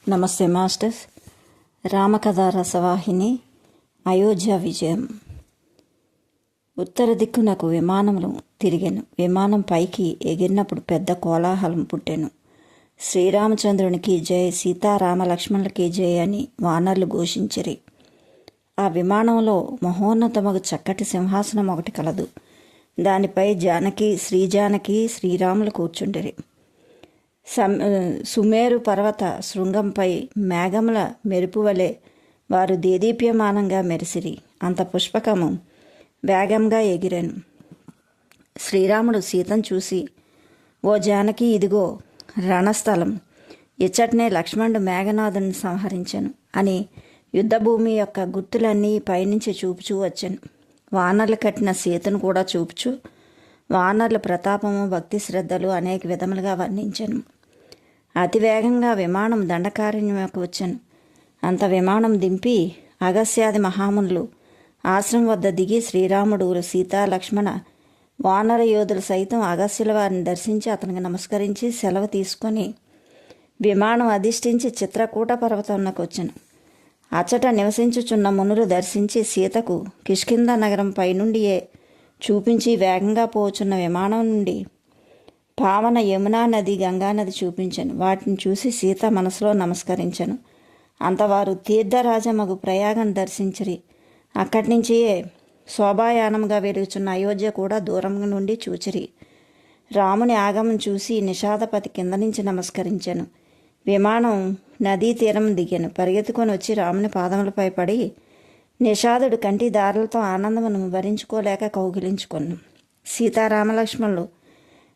నమస్తే మాస్టర్స్. రామకథ రసవాహిని అయోధ్య విజయం. ఉత్తర దిక్కునకు విమానములు తిరిగాను. విమానం పైకి ఎగిరినప్పుడు పెద్ద కోలాహలం పుట్టెను. శ్రీరామచంద్రునికి జై, సీతారామ లక్ష్మణులకి జై అని వానరులు ఘోషించిరి. ఆ విమానంలో మహోన్నతమగు చక్కటి సింహాసనం ఒకటి కలదు. దానిపై జానకి, శ్రీజానకి, శ్రీరాములు కూర్చుండిరి. సుమేరు పర్వత శృంగంపై మేఘముల మెరుపు వలె వారు దేదీప్యమానంగా మెరిసిరి. అంత పుష్పకము వేగంగా ఎగిరాను. శ్రీరాముడు సీతను చూసి, ఓ జానకి, ఇదిగో రణస్థలం, ఇచ్చటనే లక్ష్మణుడు మేఘనాథుని సంహరించాను అని యుద్ధభూమి యొక్క గుర్తులన్నీ పైనుంచి చూపుచూ వచ్చాను. వానర్లు కట్టిన సీతను కూడా చూపుచూ వానర్ల ప్రతాపము, భక్తి శ్రద్ధలు అనేక విధములుగా వర్ణించాను. అతివేగంగా విమానం దండకారణ్యంకు వచ్చాను. అంత విమానం దింపి అగస్యాది మహామునులు ఆశ్రమం వద్ద దిగి శ్రీరాముడు, సీత, లక్ష్మణ, వానర యోధులు సైతం అగస్యుల వారిని దర్శించి అతనికి నమస్కరించి సెలవు తీసుకొని విమానం అధిష్ఠించి చిత్రకూట పర్వతంకు వచ్చాను. అచ్చట నివసించుచున్న మునులు దర్శించి సీతకు కిష్కింద నగరం పైనుండియే చూపించి వేగంగా పోచున్న విమానం నుండి పావన యమునా నది, గంగానది చూపించాను. వాటిని చూసి సీత మనసులో నమస్కరించాను. అంతవారు తీర్థరాజమగు ప్రయాగం దర్శించిరి. అక్కడి నుంచి శోభాయానంగా వెలుగుచున్న అయోధ్య కూడా దూరం నుండి చూచిరి. రాముని ఆగమం చూసి నిషాదపతి కింద నుంచి నమస్కరించాను. విమానం నదీ తీరం దిగాను. పరిగెత్తుకొని వచ్చి రాముని పాదములపై పడి నిషాదుడు కంటి దారులతో ఆనందమును భరించుకోలేక కౌగిలించుకొను. సీతారామలక్ష్మణులు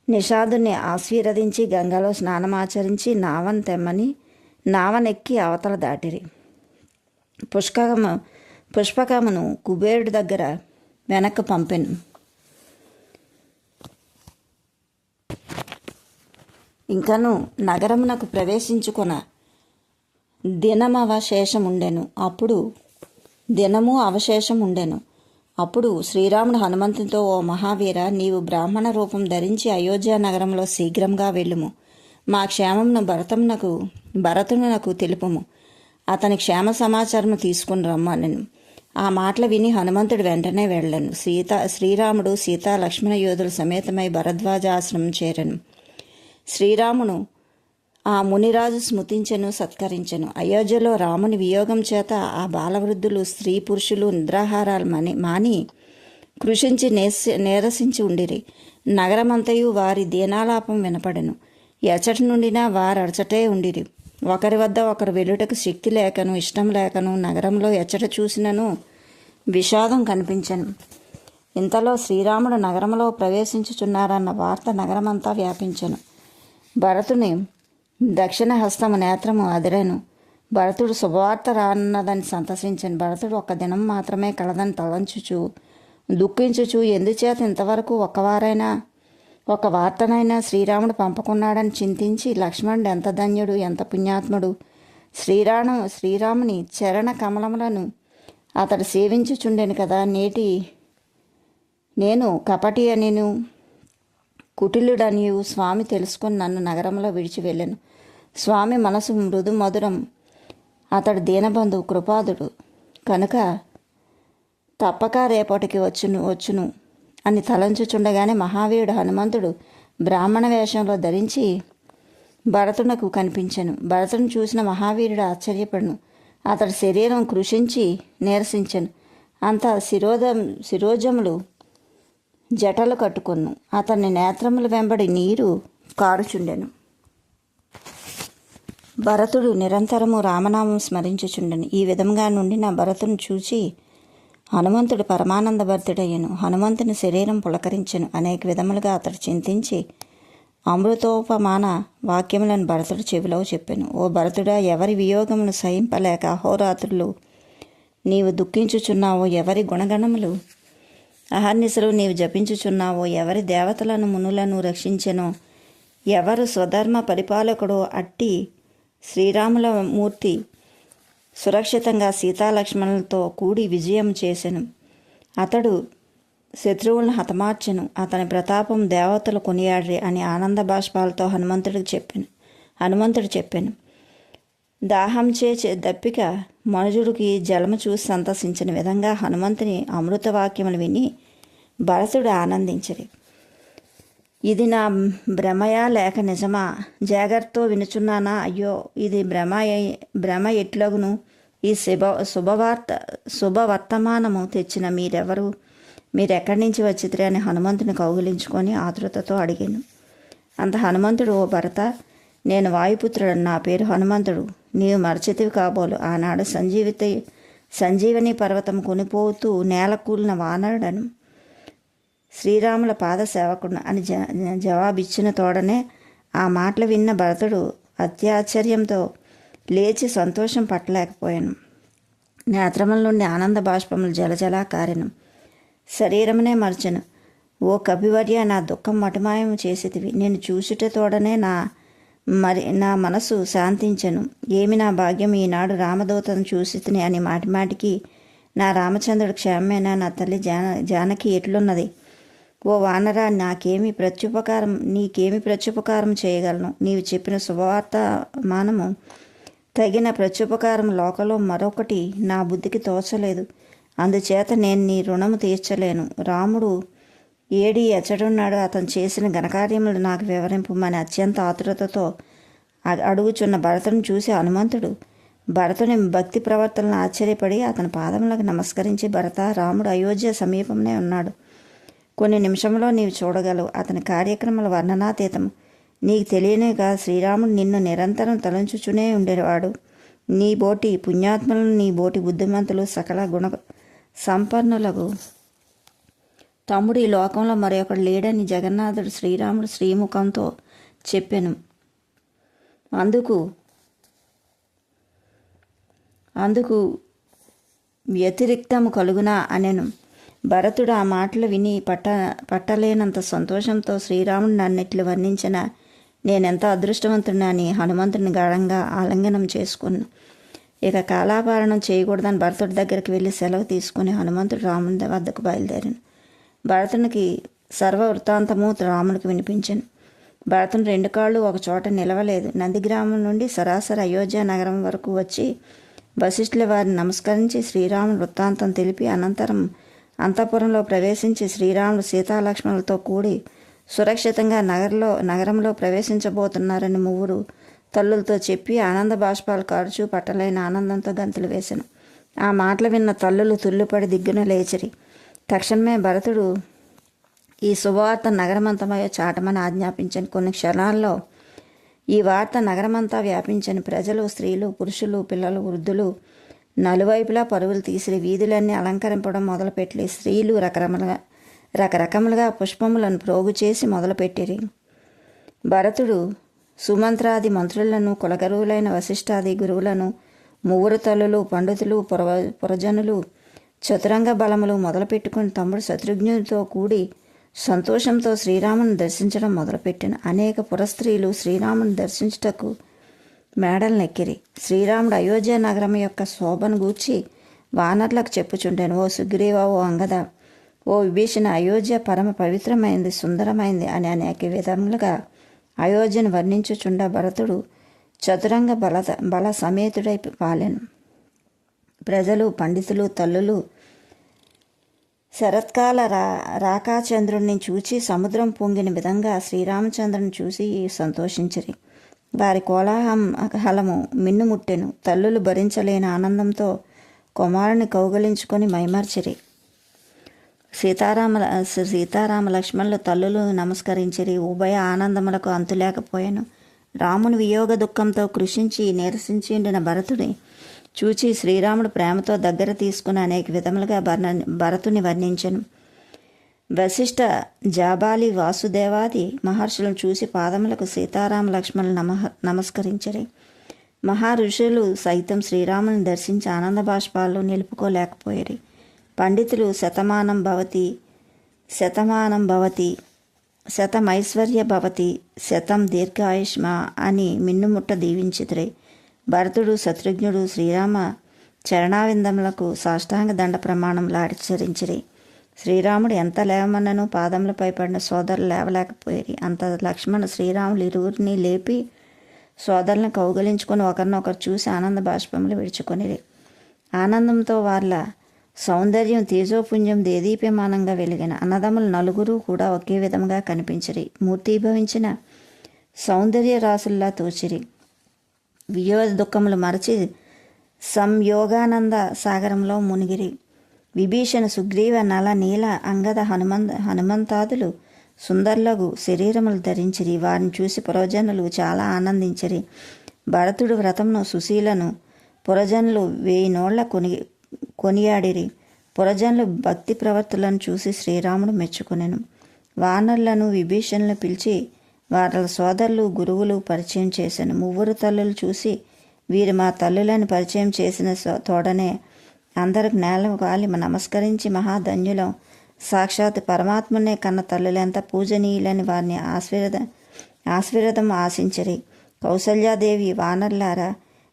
నిషాదుని ఆశీర్వదించి గంగలో స్నానమాచరించి నావను తెమ్మని నావనెక్కి అవతల దాటిరి. పుష్పకమును కుబేరుడి దగ్గర వెనక్కు పంపెను. ఇంకను నగరమునకు ప్రవేశించుకొన దినము అవశేషం ఉండెను. అప్పుడు శ్రీరాముడు హనుమంతునితో, ఓ మహావీర, నీవు బ్రాహ్మణ రూపం ధరించి అయోధ్య నగరంలో శీఘ్రంగా వెళ్ళుము. మా క్షేమమును భరతునకు తెలుపుము. అతని క్షేమ సమాచారము తీసుకుని రమ్మనెను. ఆ మాటలు విని హనుమంతుడు వెంటనే వెళ్ళను. శ్రీరాముడు, సీతా, లక్ష్మణ యోధులు సమేతమై భరద్వాజ ఆశ్రమం చేరెను. శ్రీరామును ఆ మునిరాజు స్మృతించెను, సత్కరించెను. అయోధ్యలో రాముని వియోగం చేత ఆ బాలవృద్ధులు, స్త్రీ పురుషులు నిద్రాహారాలు మాని కృషించి నీరసించి ఉండిరి. నగరమంతయు వారి దీనాలాపం వినపడెను. ఎచ్చటి నుండినా వారచటే ఉండిరి. ఒకరి వద్ద ఒకరు వెలుటకు శక్తి లేకను, ఇష్టం లేకను నగరంలో ఎచ్చట చూసినను విషాదం కనిపించెను. ఇంతలో శ్రీరాముడు నగరంలో ప్రవేశించుచున్నారన్న వార్త నగరమంతా వ్యాపించెను. భరతుని దక్షిణ హస్తము నేత్రము అదిరెను. భరతుడు శుభవార్త రానున్నదని సంతసించను. భరతుడు ఒక్క దినం మాత్రమే కలదని తలంచుచు దుఃఖించుచు, ఎందుచేత ఇంతవరకు ఒక వార్తనైనా శ్రీరాముడు పంపకున్నాడని చింతించి, లక్ష్మణుడు ఎంత ధన్యుడు, ఎంత పుణ్యాత్ముడు, శ్రీరాముని చరణ కమలములను అతడు సేవించుచుండెను కదా. నేను కపటి అనిను కుటిలుడనియు స్వామి తెలుసుకొని నన్ను నగరంలో విడిచి వెళ్ళాను. స్వామి మనసు మృదు మధురం, అతడు దీనబంధువు, కృపాదుడు కనుక తప్పక రేపటికి వచ్చును అని తలంచుచుండగానే మహావీరుడు హనుమంతుడు బ్రాహ్మణ వేషంలో ధరించి భరతునకు కనిపించెను. భరతుని చూసిన మహావీరుడు ఆశ్చర్యపడును. అతడి శరీరం కృషించి నీరసించెను. అంత శిరోజములు జటలు కట్టుకొను. అతని నేత్రముల వెంబడి నీరు కారుచుండెను. భరతుడు నిరంతరము రామనామం స్మరించుచుండెను. ఈ విధంగా నుండి నా భరతుని చూచి హనుమంతుడు పరమానంద భరితుడయ్యను. హనుమంతుని శరీరం పులకరించెను. అనేక విధములుగా అతడు చింతించి అమృతోపమాన వాక్యములను భరతుడు చెవిలో చెప్పెను. ఓ భరతుడా, ఎవరి వియోగమును సహింపలేక అహోరాత్రులు నీవు దుఃఖించుచున్నావో, ఎవరి గుణగణములు అహర్నిశలు నీవు జపించుచున్నావో, ఎవరి దేవతలను మునులను రక్షించెనో, ఎవరు స్వధర్మ పరిపాలకుడో అట్టి శ్రీరాముల మూర్తి సురక్షితంగా సీతాలక్ష్మణులతో కూడి విజయం చేసెను. అతడు శత్రువులను హతమార్చెను. అతని ప్రతాపం దేవతలు కొనియాడ్రి అని ఆనంద బాష్పాలతో హనుమంతుడు చెప్పాను. దాహం చే దప్పిక మనుజుడికి జలము చూసి సంతసించిన విధంగా హనుమంతుని అమృతవాక్యములు విని భరతుడు ఆనందించరి. ఇది నా భ్రమయా లేక నిజమా? జాగ్రత్తతో వినుచున్నానా? అయ్యో, ఇది భ్రమ ఎట్లగును? ఈ శుభవర్తమానము తెచ్చిన మీరెవరు? మీరెక్కడి నుంచి వచ్చిద్రి అని హనుమంతుని కౌగిలించుకొని ఆతృతతో అడిగాను. అంత హనుమంతుడు, ఓ భరత, నేను వాయుపుత్రుడు, నా పేరు హనుమంతుడు. నీవు మరచితివి కాబోలు. ఆనాడు సంజీవని పర్వతం కొనిపోతూ నేల కూలిన వానరుడను, శ్రీరాముల పాద సేవకుడు అని జవాబిచ్చిన తోడనే ఆ మాటలు విన్న భరతుడు అత్యాశ్చర్యంతో లేచి సంతోషం పట్టలేకపోయాను. నేత్రముల నుండి ఆనంద బాష్పములు జలజలా కారెను. శరీరమునే మరచెను. ఓ కవివర్య, నా దుఃఖం మటుమాయం చేసేటివి. నేను చూసుట తోడనే నా మనసు శాంతించెను. ఏమి నా భాగ్యం, ఈనాడు రామదూతను చూసితిని అని మాటిమాటికి నా రామచంద్రుడు క్షేమమేనా? నా తల్లి జానకి ఎట్లున్నది? ఓ వానరా, నీకేమి ప్రత్యుపకారం చేయగలను? నీవు చెప్పిన శుభవార్తమానము తగిన ప్రత్యుపకారం లోకంలో మరొకటి నా బుద్ధికి తోచలేదు. అందుచేత నేను నీ రుణము తీర్చలేను. రాముడు ఏడి ఎచ్చడున్నాడు? అతను చేసిన ఘనకార్యములు నాకు వివరింపమని అత్యంత ఆతురతతో అడుగుచున్న భరతుని చూసి హనుమంతుడు భరతుని భక్తి ప్రవర్తనను ఆశ్చర్యపడి అతని పాదములకు నమస్కరించి, భరత, రాముడు అయోధ్య సమీపంలో ఉన్నాడు. కొన్ని నిమిషంలో నీవు చూడగలవు. అతని కార్యక్రమాల వర్ణనాతీతము. నీకు తెలియనేగా శ్రీరాముడు నిన్ను నిరంతరం తలంచుచునే ఉండేవాడు. నీ బోటి పుణ్యాత్మలను, నీ బోటి బుద్ధిమంతులు, సకల గుణ సంపన్నులకు తమ్ముడు ఈ లోకంలో మరొకడు లేడని జగన్నాథుడు శ్రీరాముడు శ్రీముఖంతో చెప్పెను. అందుకు వ్యతిరిక్తము కలుగునా అనెను. భరతుడు ఆ మాటలు విని పట్టలేనంత సంతోషంతో శ్రీరాముడు నన్నిట్లు వర్ణించిన నేనెంత అదృష్టవంతుడిని హనుమంతుడిని గాఢంగా ఆలింగనం చేసుకున్నాను. ఇక కాలాపాలనం చేయకూడదని భరతుడి దగ్గరికి వెళ్ళి సెలవు తీసుకుని హనుమంతుడు రాముని వద్దకు బయలుదేరాను. భరతునికి సర్వ వృత్తాంతము రామునికి వినిపించాను. భరతుని 2 కాళ్ళు ఒక చోట నిలవలేదు. నందిగ్రామం నుండి సరాసరి అయోధ్య నగరం వరకు వచ్చి వశిష్ఠుల వారిని నమస్కరించి శ్రీరాముని వృత్తాంతం తెలిపి అనంతరం అంతఃపురంలో ప్రవేశించి శ్రీరాముడు సీతాలక్ష్మణులతో కూడి సురక్షితంగా నగరంలో ప్రవేశించబోతున్నారని 3 తల్లులతో చెప్పి ఆనంద బాష్పాలు కారుచూ పట్టలేని ఆనందంతో గంతులు వేశాను. ఆ మాటలు విన్న తల్లులు తుల్లిపడి దిగ్గున లేచిరి. తక్షణమే భరతుడు ఈ శుభవార్త నగరమంతమయ్యో చాటమని ఆజ్ఞాపించాను. కొన్ని క్షణాల్లో ఈ వార్త నగరమంతా వ్యాపించని. ప్రజలు, స్త్రీలు, పురుషులు, పిల్లలు, వృద్ధులు నలువైపులా పరుగులు తీసి వీధులన్నీ అలంకరింపడం మొదలుపెట్టి స్త్రీలు రకరకములుగా పుష్పములను ప్రోగు చేసి మొదలుపెట్టిరి. భరతుడు సుమంత్రాది మంత్రులను, కులగరువులైన వశిష్ఠాది గురువులను, 3 తల్లులు, పండితులు, పురజనులు, చతురంగ బలములు మొదలుపెట్టుకుని తమ్ముడు శత్రుఘ్నుడితో కూడి సంతోషంతో శ్రీరాముని దర్శించడం మొదలుపెట్టాను. అనేక పురస్త్రీలు శ్రీరాముని దర్శించుటకు మేడలనెక్కిరి. శ్రీరాముడు అయోధ్య నగరం యొక్క శోభను గూర్చి వానర్లకు చెప్పుచుండాను. ఓ సుగ్రీవ, ఓ అంగద, ఓ విభీషణ, అయోధ్య పరమ పవిత్రమైంది, సుందరమైంది అని అనేక విధములుగా అయోధ్యను వర్ణించుచుండ భరతుడు చతురంగ బల సమేతుడై పాలెను. ప్రజలు, పండితులు, తల్లులు శరత్కాల రాకాచంద్రుణ్ణి చూచి సముద్రం పొంగిన విధంగా శ్రీరామచంద్రుని చూసి సంతోషించిరి. వారి కోలాహలము మిన్నుముట్టెను. తల్లులు భరించలేని ఆనందంతో కుమారుని కౌగలించుకొని మైమర్చిరి. సీతారామ లక్ష్మణులు తల్లులు నమస్కరించిరి. ఉభయ ఆనందములకు అంతులేకపోయాను. రాముని వియోగ దుఃఖంతో కృషించి నిరసించిండిన భరతుని చూచి శ్రీరాముడు ప్రేమతో దగ్గర తీసుకుని అనేక విధములుగా భరతుని వర్ణించెను. వశిష్ఠ, జాబాలి, వాసుదేవాది మహర్షులను చూసి పాదములకు సీతారామ లక్ష్మణులు నమస్కరించిరి. మహర్షులు సైతం శ్రీరాముని దర్శించి ఆనంద బాష్పాలు నిలుపుకోలేకపోయారు. పండితులు శతమానం భవతి, శతమైశ్వర్య భవతి, శతం దీర్ఘాయుష్మా అని మిన్నుముట్ట దీవించితురే. భరతుడు, శత్రుఘ్నుడు శ్రీరామ చరణావిందములకు సాష్టాంగ దండ ప్రమాణంలో ఆచరించిరి. శ్రీరాముడు ఎంత లేవమన్నను పాదములపై పడిన సోదరులు లేవలేకపోయారు. అంత లక్ష్మణ శ్రీరాములు ఇరువురిని లేపి సోదరులను కౌగలించుకొని ఒకరినొకరు చూసి ఆనంద బాష్పములు విడుచుకొనిరి. ఆనందంతో వాళ్ళ సౌందర్యం తేజోపుంజం దేదీప్యమానంగా వెలిగిన అన్నదమ్ములు నలుగురు కూడా ఒకే విధంగా కనిపించిరి. మూర్తీభవించిన సౌందర్య రాసుల్లా తోచిరి. వియోధ దుఃఖములు మరచి సంయోగానంద సాగరంలో మునిగిరి. విభీషణ, సుగ్రీవ, నల, నీల, అంగద, హనుమంతాదులు సుందర్లగు శరీరములు ధరించిరి. వారిని చూసి పురజనులు చాలా ఆనందించిరి. భరతుడు వ్రతమును సుశీలను పురజనులు 1000 నోళ్ల కొనియాడిరి. పురజనులు భక్తి ప్రవర్తులను చూసి శ్రీరాముడు మెచ్చుకొనెను. వానరులను విభీషణులను పిలిచి వాళ్ళ సోదరులు గురువులు పరిచయం చేశాను. 3 తల్లులు చూసి వీరు మా తల్లులను పరిచయం చేసిన తోడనే అందరికి నేల కాలి నమస్కరించి మహాధన్యులం, సాక్షాత్ పరమాత్మనే కన్న తల్లులెంత పూజనీయులని వారిని ఆశీర్వదం ఆశించరి. కౌసల్యాదేవి, వానర్లారా,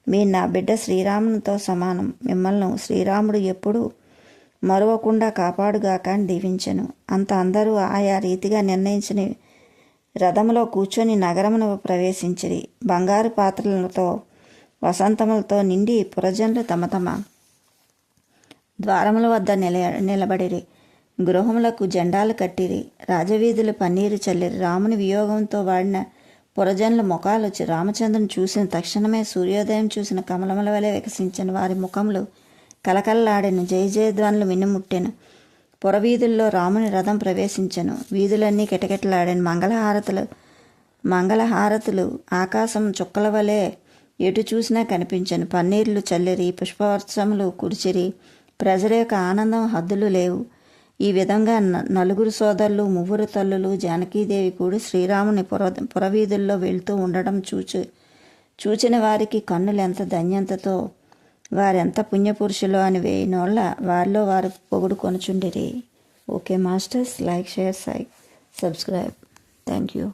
మీరు నా బిడ్డ శ్రీరామునితో సమానం. మిమ్మల్ని శ్రీరాముడు ఎప్పుడూ మరువకుండా కాపాడుగాక అని దీవించెను. అంత అందరూ ఆయా రీతిగా నిర్ణయించిన రథములో కూర్చొని నగరమును ప్రవేశించిరి. బంగారు పాత్రలతో వసంతములతో నిండి పురజనులు తమ తమ ద్వారముల వద్ద నిలబడిరి. గృహములకు జెండాలు కట్టిరి. రాజవీధులు పన్నీరు చల్లిరి. రాముని వియోగంతో వాడిన పురజనుల ముఖాలు రామచంద్రుని చూసిన తక్షణమే సూర్యోదయం చూసిన కమలముల వలె వికసించిన. వారి ముఖములు కలకలలాడెను. జయ జయధ్వనులు మిన్నుముట్టెను. పురవీధుల్లో రాముని రథం ప్రవేశించెను. వీధులన్నీ కిటకిటలాడెను. మంగళహారతులు ఆకాశం చుక్కల వలె ఎటు చూసినా కనిపించెను. పన్నీర్లు చల్లిరి. పుష్పవర్షములు కురిచిరి. ప్రజల యొక్క ఆనందం హద్దులు లేవు. ఈ విధంగా 4 సోదరులు, 3 తల్లులు, జానకీదేవి కూడి శ్రీరాముని పురవీధుల్లో వెళ్తూ ఉండడం చూచిన వారికి కన్నులెంత ధన్యంతతో వారెంత పుణ్యపురుషులో అని 1000 నోళ్ళ వారిలో వారు పొగుడు కొనుచుండిరి. Okay masters, like, share, subscribe. Thank you.